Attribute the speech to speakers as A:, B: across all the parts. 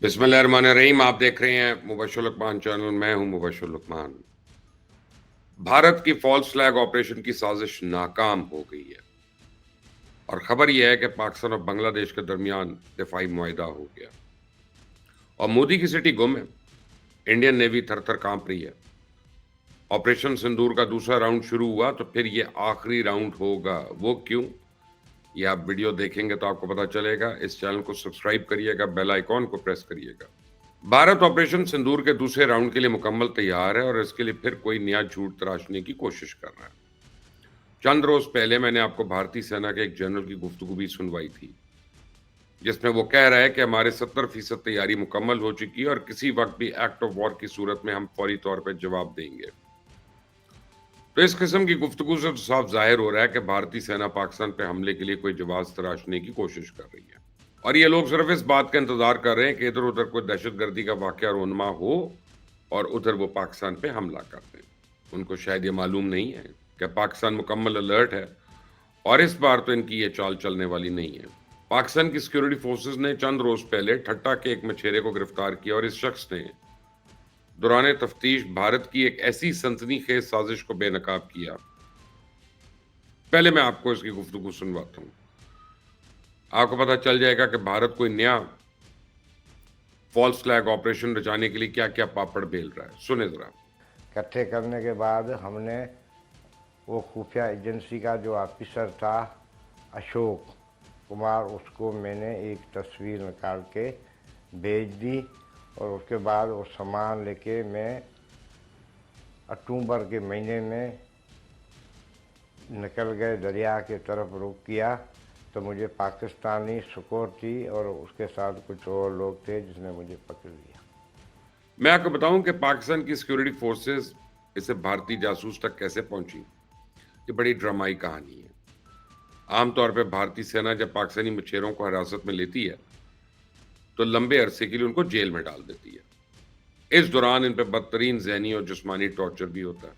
A: بسم اللہ الرحمن الرحیم. آپ دیکھ رہے ہیں مبشر لقمان چینل. میں ہوں مبشر لقمان. بھارت کی فالس فلیگ آپریشن کی سازش ناکام ہو گئی ہے اور خبر یہ ہے کہ پاکستان اور بنگلہ دیش کے درمیان دفاعی معاہدہ ہو گیا اور مودی کی سٹی گم ہے. انڈین نیوی تھر تھر کانپ رہی ہے. آپریشن سندور کا دوسرا راؤنڈ شروع ہوا تو پھر یہ آخری راؤنڈ ہوگا. وہ کیوں؟ یہ آپ ویڈیو دیکھیں گے تو آپ کو پتا چلے گا. اس چینل کو سبسکرائب کریے گا, بیل آئیکن کو پریس کریے گا. بھارت آپریشن سندور کے دوسرے راؤنڈ کے لیے مکمل تیار ہے اور اس کے لیے پھر کوئی نیا جھوٹ تراشنے کی کوشش کر رہا ہے. چند روز پہلے میں نے آپ کو بھارتی سینا کے ایک جنرل کی گفتگو بھی سنوائی تھی جس میں وہ کہہ رہا ہے کہ ہمارے 70% تیاری مکمل ہو چکی ہے اور کسی وقت بھی ایکٹ آف وار کی صورت میں ہم فوری طور پر جواب دیں گے. تو اس قسم کی گفتگو سے تو صاف ظاہر ہو رہا ہے کہ بھارتی سینا پاکستان پہ حملے کے لیے کوئی جواز تراشنے کی کوشش کر رہی ہے اور یہ لوگ صرف اس بات کا انتظار کر رہے ہیں کہ ادھر ادھر کوئی دہشت گردی کا واقعہ رونما ہو اور ادھر وہ پاکستان پہ حملہ کر دیں. ان کو شاید یہ معلوم نہیں ہے کہ پاکستان مکمل الرٹ ہے اور اس بار تو ان کی یہ چال چلنے والی نہیں ہے. پاکستان کی سیکیورٹی فورسز نے چند روز پہلے ٹھٹا کے ایک مچھیرے کو گرفتار کیا اور اس شخص نے دوران تفتیش بھارت کی ایک ایسی سنسنی خیز سازش کو بے نقاب کیا. پہلے میں آپ کو اس کی گفتگو سنواتا ہوں. آپ کو پتا چل جائے گا کہ بھارت کوئی نیا فالس فلیگ آپریشن رچانے کے لیے کیا کیا پاپڑ بیل رہا ہے. سنیں ذرا.
B: اکٹھے کرنے کے بعد ہم نے وہ خفیہ ایجنسی کا جو آفیسر تھا اشوک کمار, اس کو میں نے ایک تصویر نکال کے بھیج دی اور اس کے بعد وہ سامان لے کے میں اکتوبر کے مہینے میں نکل گئے, دریا کی طرف رخ کیا تو مجھے پاکستانی سیکورٹی اور اس کے ساتھ کچھ اور لوگ تھے جس نے مجھے پکڑ لیا.
A: میں آپ کو بتاؤں کہ پاکستان کی سیکیورٹی فورسز اسے بھارتی جاسوس تک کیسے پہنچی. یہ بڑی ڈرامائی کہانی ہے. عام طور پہ بھارتی سینا جب پاکستانی مچھیروں کو حراست میں لیتی ہے تو لمبے عرصے کے لیے ان کو جیل میں ڈال دیتی ہے. اس دوران ان پہ بدترین ذہنی اور جسمانی ٹارچر بھی ہوتا ہے.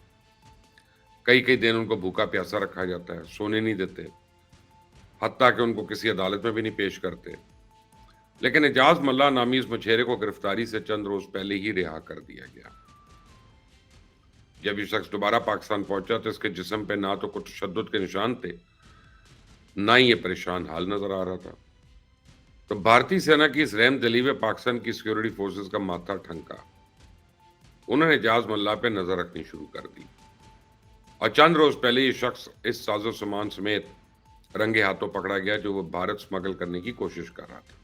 A: کئی کئی دن ان کو بھوکا پیاسا رکھا جاتا ہے, سونے نہیں دیتے, حتیٰ کہ ان کو کسی عدالت میں بھی نہیں پیش کرتے. لیکن اعجاز ملا نامی اس مچھیرے کو گرفتاری سے چند روز پہلے ہی رہا کر دیا گیا. جب یہ شخص دوبارہ پاکستان پہنچا تو اس کے جسم پہ نہ تو کچھ تشدد کے نشان تھے, نہ ہی یہ پریشان حال نظر آ رہا تھا. تو بھارتی سینا کی اس رحم دلی میں پاکستان کی سیکیورٹی فورسز کا ماتھا ٹھنکا. انہوں نے اعجاز ملا پہ نظر رکھنی شروع کر دی اور چند روز پہلے یہ شخص اس ساز و سامان سمیت رنگے ہاتھوں پکڑا گیا جو وہ بھارت سمگل کرنے کی کوشش کر رہا تھا.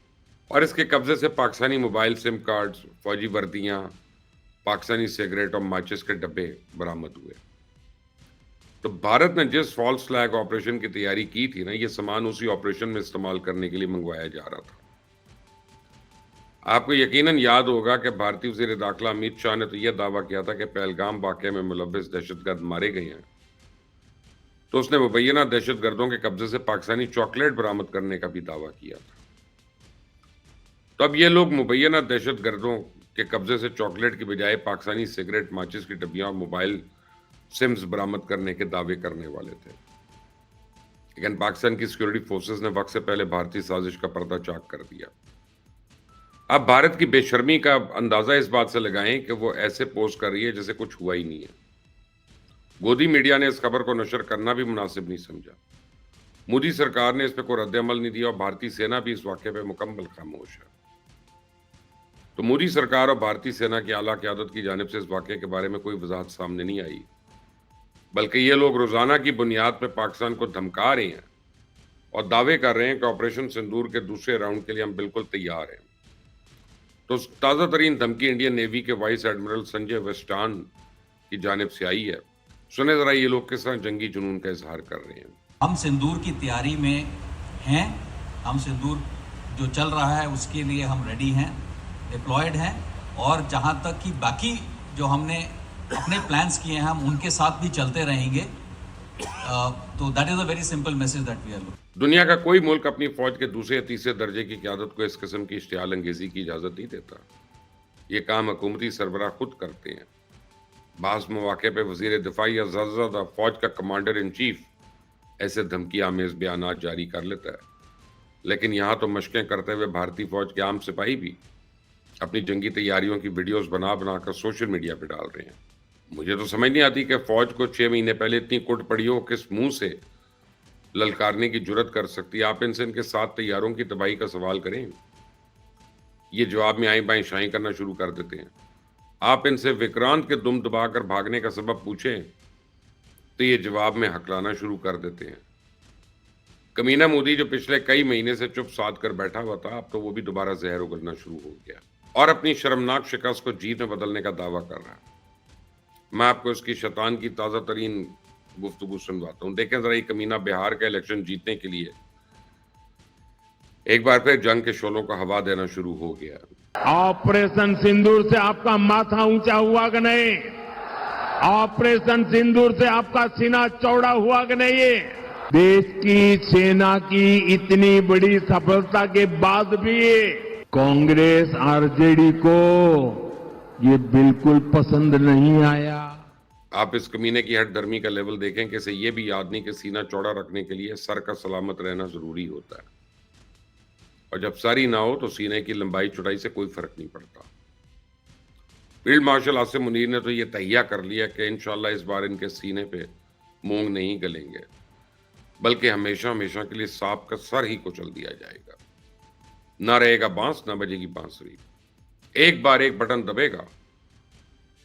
A: اور اس کے قبضے سے پاکستانی موبائل سم کارڈز, فوجی وردیاں, پاکستانی سگریٹ اور ماچس کے ڈبے برآمد ہوئے. تو بھارت نے جس فالس فلیگ آپریشن کی تیاری کی تھی نا, یہ سامان اسی آپریشن میں استعمال کرنے کے لیے منگوایا جا رہا تھا. آپ کو یقیناً یاد ہوگا کہ بھارتی وزیر داخلہ امت شاہ نے تو یہ دعویٰ کیا تھا کہ پہلگام واقعے میں ملوث دہشت گرد مارے گئے ہیں. تو اس نے مبینہ دہشت گردوں کے قبضے سے پاکستانی چاکلیٹ برآمد کرنے کا بھی دعویٰ کیا تھا. تو اب یہ لوگ مبینہ دہشت گردوں کے قبضے سے چاکلیٹ کی بجائے پاکستانی سگریٹ, ماچس کی ڈبیاں اور موبائل سمز برآمد کرنے کے دعوے کرنے والے تھے. لیکن پاکستان کی سیکیورٹی فورسز نے وقت سے پہلے بھارتی سازش کا پردہ چاک کر دیا. اب بھارت کی بے شرمی کا اندازہ اس بات سے لگائیں کہ وہ ایسے پوسٹ کر رہی ہے جیسے کچھ ہوا ہی نہیں ہے. گودی میڈیا نے اس خبر کو نشر کرنا بھی مناسب نہیں سمجھا. مودی سرکار نے اس پہ کوئی رد عمل نہیں دیا اور بھارتی سینا بھی اس واقعے پہ مکمل خاموش ہے. تو مودی سرکار اور بھارتی سینا کی اعلیٰ قیادت کی جانب سے اس واقعے کے بارے میں کوئی وضاحت سامنے نہیں آئی, بلکہ یہ لوگ روزانہ کی بنیاد پہ پاکستان کو دھمکا رہے ہیں اور دعوے کر رہے ہیں کہ آپریشن سندور کے دوسرے راؤنڈ کے لیے ہم بالکل تیار ہیں. تو تازہ ترین دھمکی انڈین نیوی کے وائس ایڈمرل سنجے ویسٹان کی جانب سے آئی ہے. سنیں ذرا یہ لوگ کس طرح جنگی جنون کا اظہار کر رہے ہیں.
C: ہم سندور کی تیاری میں ہیں. ہم سندور جو چل رہا ہے اس کے لیے ہم ریڈی ہیں, ڈپلائڈ ہیں, اور جہاں تک کہ باقی جو ہم نے اپنے پلانز کیے ہیں ہم ان کے ساتھ بھی چلتے رہیں گے. تو that is a very simple message that we are looking.
A: دنیا کا کوئی ملک اپنی فوج کے دوسرے یا تیسرے درجے کی قیادت کو اس قسم کی اشتعال انگیزی کی اجازت نہیں دیتا. یہ کام حکومتی سربراہ خود کرتے ہیں. بعض مواقع پہ وزیر دفاع یا زیادہ سے زیادہ فوج کا کمانڈر ان چیف ایسے دھمکی آمیز بیانات جاری کر لیتا ہے. لیکن یہاں تو مشقیں کرتے ہوئے بھارتی فوج کے عام سپاہی بھی अपनी जंगी तैयारियों की वीडियोस बना बना कर सोशल मीडिया पे डाल रहे हैं। मुझे तो समझ नहीं आती कि फौज को 6 महीने पहले इतनी कुट पड़ी हो, किस मुंह से ललकारने की जुर्रत कर सकती है। आप इनसे इनके 7 तैयारों की तबाही का सवाल करें, ये जवाब में आएं बाएं शाएं करना शुरू कर देते हैं। आप इनसे विक्रांत के दुम दबाकर भागने का सबब पूछें तो ये जवाब में हकलाना शुरू कर देते हैं। कमीना मोदी जो पिछले कई महीने से चुप साध कर बैठा हुआ था, अब तो वो भी दोबारा जहर उगलना शुरू हो गया और अपनी शर्मनाक शिकस्त को जीत में बदलने का दावा कर रहा है। मैं आपको इसकी शैतान की ताजा तरीन गुफ्तगू सुनवाता हूं। देखें जरा, ये कमीना बिहार का इलेक्शन जीतने के लिए एक बार फिर जंग के शोलों को हवा देना शुरू हो गया।
D: ऑपरेशन सिंदूर से आपका माथा ऊंचा हुआ कि नहीं? ऑपरेशन सिंदूर से आपका सीना चौड़ा हुआ कि नहीं? देश की सेना की इतनी बड़ी सफलता के बाद भी कांग्रेस आरजेडी को ये बिल्कुल पसंद नहीं आया।
A: आप इस कमीने की हट धर्मी का लेवल देखें कि इसे ये भी याद नहीं कि सीना चौड़ा रखने के लिए सर का सलामत रहना जरूरी होता है, और जब सारी ना हो तो सीने की लंबाई चौड़ाई से कोई फर्क नहीं पड़ता। फील्ड मार्शल आसिम मुनीर ने तो ये तहिया कर लिया कि इंशाल्लाह इस बार इनके सीने पे मूंग नहीं गलेंगे, बल्कि हमेशा हमेशा के लिए सांप का सर ही कुचल दिया जाएगा। ना रहेगा बांस, ना बजेगी बांसुरी। एक बार एक बटन दबेगा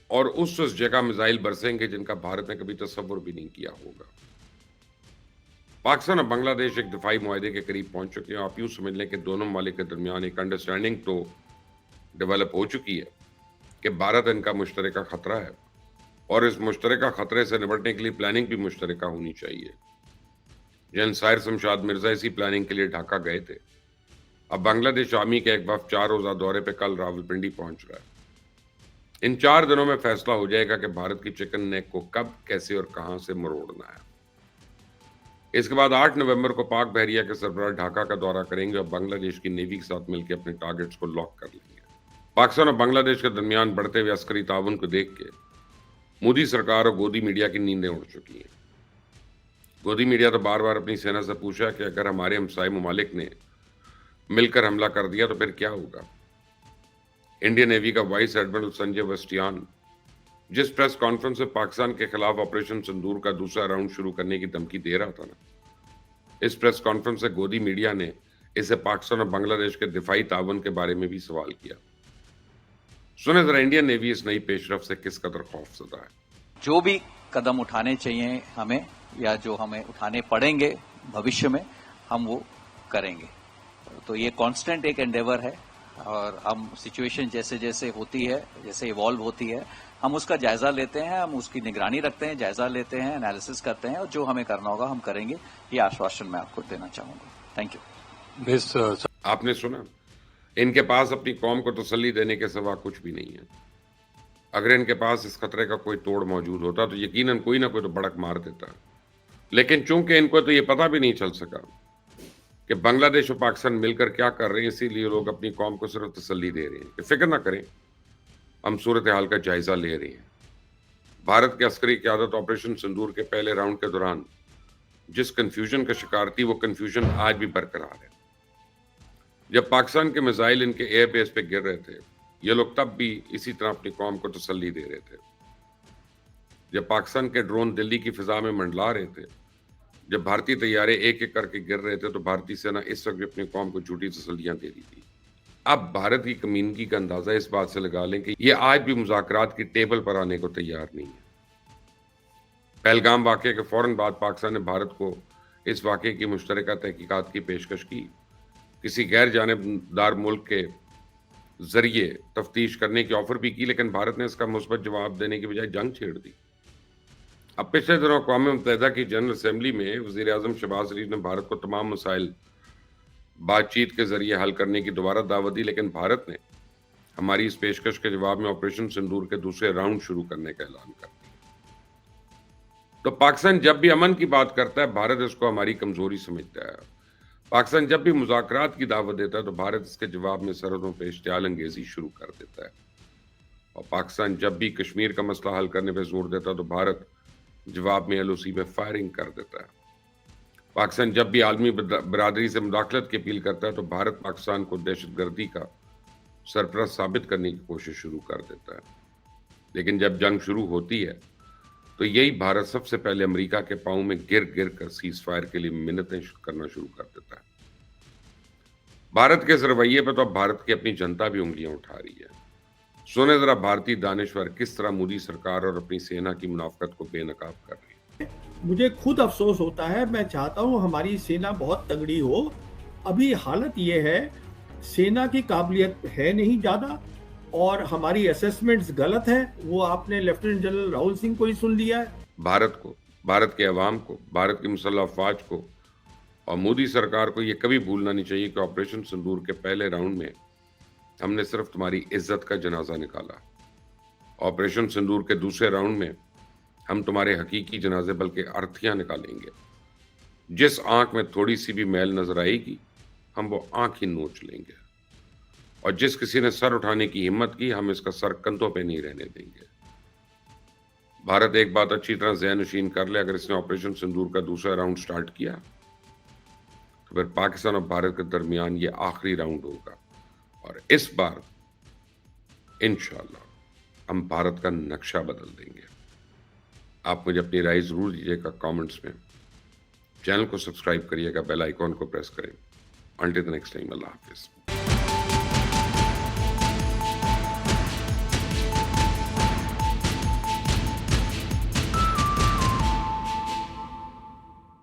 A: और उस जगह मिसाइल बरसेंगे जिनका भारत ने कभी तस्वुर भी नहीं किया होगा। पाकिस्तान और बांग्लादेश एक दिफाई मुआहदे के करीब पहुंच चुके हैं। आप यूं समझ लें कि दोनों ममालिक के दरमियान एक अंडरस्टैंडिंग तो डेवलप हो चुकी है कि भारत इनका मुश्तरका खतरा है, और इस मुश्तरका खतरे से निपटने के लिए प्लानिंग भी मुश्तरका होनी चाहिए। जनरल साहिर शमशाद मिर्जा इसी प्लानिंग के लिए ढाका गए थे। अब बांग्लादेश आर्मी का एक वफ्द 4 रोजा दौरे पे कल रावलपिंडी पहुंच रहा है। इन 4 दिनों में फैसला हो जाएगा कि भारत की चिकन नेक को कब, कैसे और कहां से मरोड़ना है। इसके बाद 8 नवंबर को पाक बहरिया के सरबराह ढाका का दौरा करेंगे और बांग्लादेश की नेवी के साथ मिलकर अपने टारगेट्स को लॉक कर लेंगे। पाकिस्तान और बांग्लादेश के दरमियान बढ़ते हुए अस्करी ताउन को देख के मोदी सरकार और गोदी मीडिया की नींदें उड़ चुकी हैं। गोदी मीडिया तो बार बार अपनी सेना से पूछा कि अगर हमारे हमसाए ममालिक ने मिलकर हमला कर दिया तो फिर क्या होगा। इंडियन नेवी का वाइस एडमिरल संजय वस्टियान जिस प्रेस कॉन्फ्रेंस में पाकिस्तान के खिलाफ ऑपरेशन सिंदूर का दूसरा राउंड शुरू करने की धमकी दे रहा था ना, इस प्रेस कॉन्फ्रेंस से गोदी मीडिया ने इसे पाकिस्तान और बांग्लादेश के दिफाई ताउन के बारे में भी सवाल किया। सुने जरा इंडियन नेवी इस नई पेशरफ से किस कदर खौफजदा है।
C: जो भी कदम उठाने चाहिए हमें, या जो हमें उठाने पड़ेंगे भविष्य में, हम वो करेंगे। तो ये कांस्टेंट एक एंडेवर है, और हम सिचुएशन जैसे जैसे होती है, जैसे इवॉल्व होती है, हम उसका जायजा लेते हैं, हम उसकी निगरानी रखते हैं, जायजा लेते हैं, एनालिसिस करते हैं, और जो हमें करना होगा हम करेंगे। ये आश्वासन मैं आपको देना चाहूंगा। Thank you.
A: आपने सुना, इनके पास अपनी कौम को तसल्ली देने के सिवा कुछ भी नहीं है। अगर इनके पास इस खतरे का कोई तोड़ मौजूद होता तो यकीनन कोई ना कोई तो बड़क मार देता, लेकिन चूंकि इनको तो ये पता भी नहीं चल सका कि बांग्लादेश और पाकिस्तान मिलकर क्या कर रहे हैं, इसीलिए लोग अपनी कौम को सिर्फ तसल्ली दे रहे हैं कि फिक्र ना करें, हम सूरत हाल का जायजा ले रहे हैं। भारत के अस्करी क़यादत ऑपरेशन सिंदूर के पहले राउंड के दौरान जिस कंफ्यूजन का शिकार थी, वो कंफ्यूजन आज भी बरकरार है। जब पाकिस्तान के मिसाइल इनके एयर बेस पे गिर रहे थे, ये लोग तब भी इसी तरह अपनी कौम को तसल्ली दे रहे थे। जब पाकिस्तान के ड्रोन दिल्ली की फिजा में मंडला रहे थे, जब भारतीय तैयारे एक एक करके गिर रहे थे, तो भारतीय सेना इस वक्त भी अपनी कौम को झूठी तसल्लियां दे रही थी। अब भारत की कमीनगी का अंदाजा इस बात से लगा लें कि ये आज भी मुज़ाकरात की टेबल पर आने को तैयार नहीं है। पहलगाम वाक़े के फौरन बाद पाकिस्तान ने भारत को इस वाक़े की मुश्तरका तहकीकात की पेशकश की। किसी गैर जानिबदार मुल्क के जरिए तफ्तीश करने की ऑफर भी की, लेकिन भारत ने इसका मुस्बत जवाब देने की बजाय जंग छेड़ दी। अब पिछले दिनों अक़वाम मुत्तहिदा की जनरल असेंबली में वज़ीर आज़म शहबाज शरीफ ने भारत को तमाम मसाइल बातचीत के जरिए हल करने की दोबारा दावत दी, लेकिन भारत ने हमारी इस पेशकश के जवाब में ऑपरेशन सिंदूर के दूसरे राउंड शुरू करने का ऐलान कर दिया। तो पाकिस्तान जब भी अमन की बात करता है, भारत इसको हमारी कमजोरी समझता है। पाकिस्तान जब भी मुज़ाकरात की दावत देता है, तो भारत इसके जवाब में सरहदों पर इश्तियाल अंगेजी शुरू कर देता है। और पाकिस्तान जब भी कश्मीर का मसला हल करने पर जोर देता है, तो भारत जवाब में LOC में फायरिंग कर देता है। पाकिस्तान जब भी आलमी बरादरी से मुदाखलत की अपील करता है, तो भारत पाकिस्तान को दहशतगर्दी का सरपरस्त साबित करने की कोशिश शुरू कर देता है। लेकिन जब जंग शुरू होती है तो यही भारत सबसे पहले अमेरिका के पांव में गिर गिर कर सीज फायर के लिए मिन्नतें करना शुरू कर देता है। भारत के इस रवैये पर तो अब भारत की अपनी जनता भी उंगलियां उठा रही है। सुने जरा भारतीय दानिश्वर किस तरह मोदी सरकार और अपनी सेना की मुनाफकत को बेनकाब कर रही है।
E: मुझे खुद अफसोस होता है, मैं चाहता हूं हमारी सेना बहुत तगड़ी हो। अभी हालत ये है, सेना की काबिलियत है नहीं ज़्यादा और हमारी असेसमेंट्स गलत है। वो आपने लेफ्टिनेंट जनरल राहुल सिंह को ही सुन लिया है।
A: भारत को, भारत के अवाम को, भारत की मुसल्लह अफवाज को और मोदी सरकार को ये कभी भूलना नहीं चाहिए कि ऑपरेशन सिंदूर के पहले राउंड में हमने सिर्फ तुम्हारी इज्जत का जनाजा निकाला। ऑपरेशन सिंदूर के दूसरे राउंड में हम तुम्हारे हकीकी जनाजे बल्कि अर्थियां निकालेंगे। जिस आंख में थोड़ी सी भी मैल नजर आएगी हम वो आंख ही नोच लेंगे, और जिस किसी ने सर उठाने की हिम्मत की हम इसका सर कंधों पे नहीं रहने देंगे। भारत एक बात अच्छी तरह ज़हन नशीन कर ले, अगर इसने ऑपरेशन सिंदूर का दूसरा राउंड स्टार्ट किया तो फिर पाकिस्तान और भारत के दरमियान ये आखिरी राउंड होगा, और इस बार इंशाअल्लाह हम भारत का नक्शा बदल देंगे। आप मुझे अपनी राय जरूर दीजिएगा कमेंट्स में। चैनल को सब्सक्राइब करिएगा, बेल आइकॉन को प्रेस करें। Until the next time, Allah Hafiz.